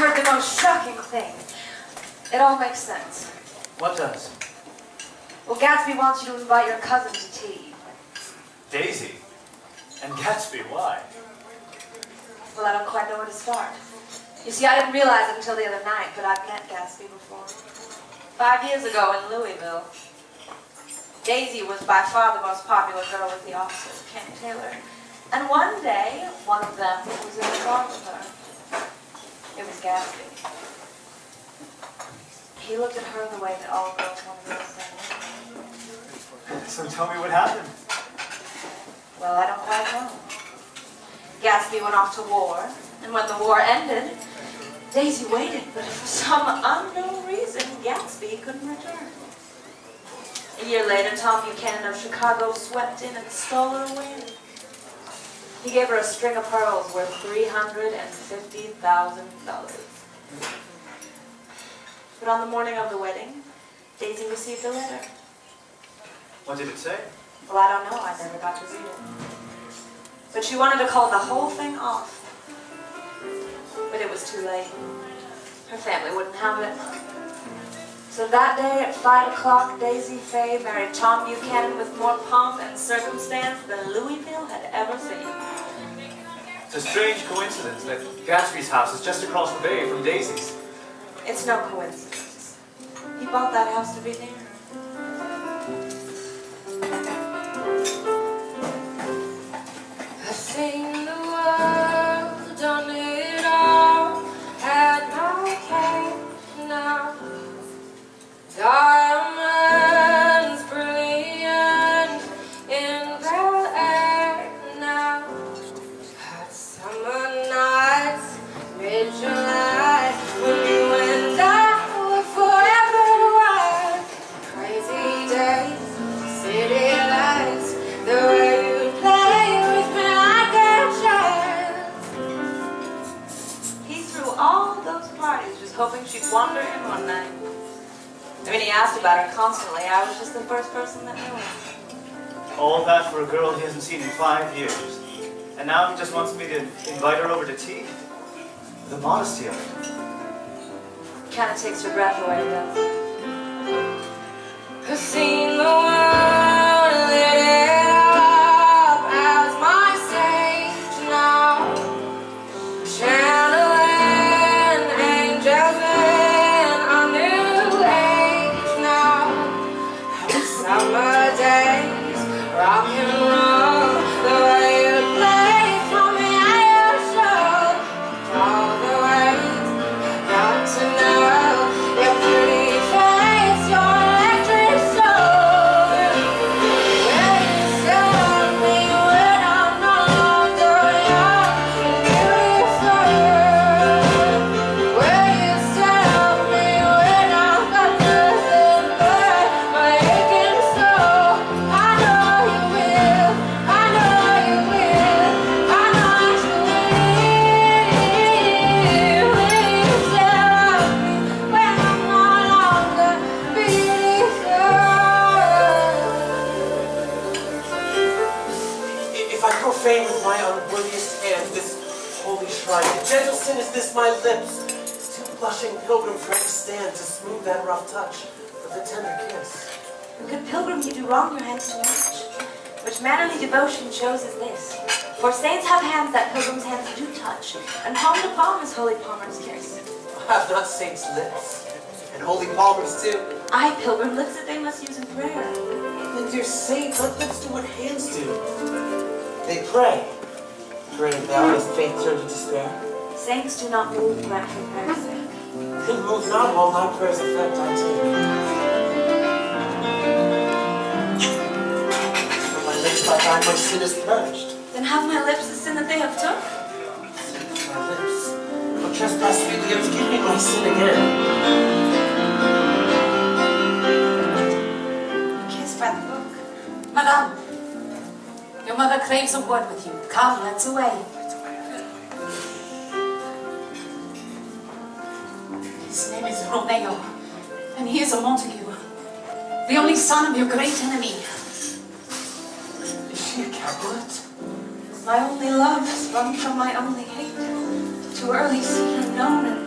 heard the most shocking thing. It all makes sense. What does? Well, Gatsby wants you to invite your cousin to tea. Daisy? And Gatsby, why? Well, I don't quite know where to start. You see, I didn't realize it until the other night, but I've met Gatsby before. 5 years ago in Louisville. Daisy was by far the most popular girl with the officers, Ken Taylor. And one day, one of them was in the bar with her. It was Gatsby. He looked at her the way that all girls want to look at. So tell me what happened. Well, I don't quite know. Gatsby went off to war, and when the war ended, Daisy waited, but for some unknown reason, Gatsby couldn't return. A year later, Tom Buchanan of Chicago swept in and stole her away. He gave her a string of pearls worth $350,000. But on the morning of the wedding, Daisy received a letter. What did it say? Well, I don't know. I never got to read it. But she wanted to call the whole thing off. But it was too late. Her family wouldn't have it. So that day at 5 o'clock, Daisy Fay married Tom Buchanan with more pomp and circumstance than Louisville had ever seen. It's a strange coincidence that Gatsby's house is just across the bay from Daisy's. It's no coincidence. He bought that house to be near. I've seen the world, done it all, had my cake now. Diamonds brilliant in the air now. Hot summer nights, mid-July, when you and I were forever wild. Crazy days, city lights, the way you play with me like a child. He threw all those parties just hoping she'd wander in one night. I mean, he asked about her constantly. I was just the first person that knew her. All that for a girl he hasn't seen in 5 years. And now he just wants me to invite her over to tea? The modesty of it. Kind of takes your breath away, doesn't it? I've seen the world lit it up as my stage now. Channeling angels in a new age now. Summer days, rock and roll, the way you play for me at your show. All the ways I got to know your pretty face, your electric soul. Where you set me when I'm no longer young and beautiful. Where you set me when I've got nothing but my aching soul. I know you will, I know you will, I know you will. Will you set me when I'm no longer beautiful? If I profane with my unworthiest hand this holy shrine, if gentle sin is this my lips, still blushing pilgrims ready stand to smooth that rough touch of the tender kiss. Good pilgrim, you do wrong your hands to watch. Which mannerly devotion shows is this. For saints have hands that pilgrims' hands do touch, and palm to palm is holy palmer's kiss. I have not saints' lips, and holy palmers too. I, pilgrim, lips that they must use in prayer. Then dear saint, let lips do what hands do. They pray. Pray thou as faith turn to despair. Saints do not move grant for prayer's sake. Then move not while thy prayer's effect I take. For my lips by thine my sin is purged. Then have my lips the sin that they have took? My lips, no trespass me, Leo, give me my sin again. Kissed by the book. Madame, your mother craves a word with you. Come, let's away. His name is Romeo, and he is a Montague, the only son of your great enemy. Is she a Capulet? My only love sprung from my only hate. Too early seen and known and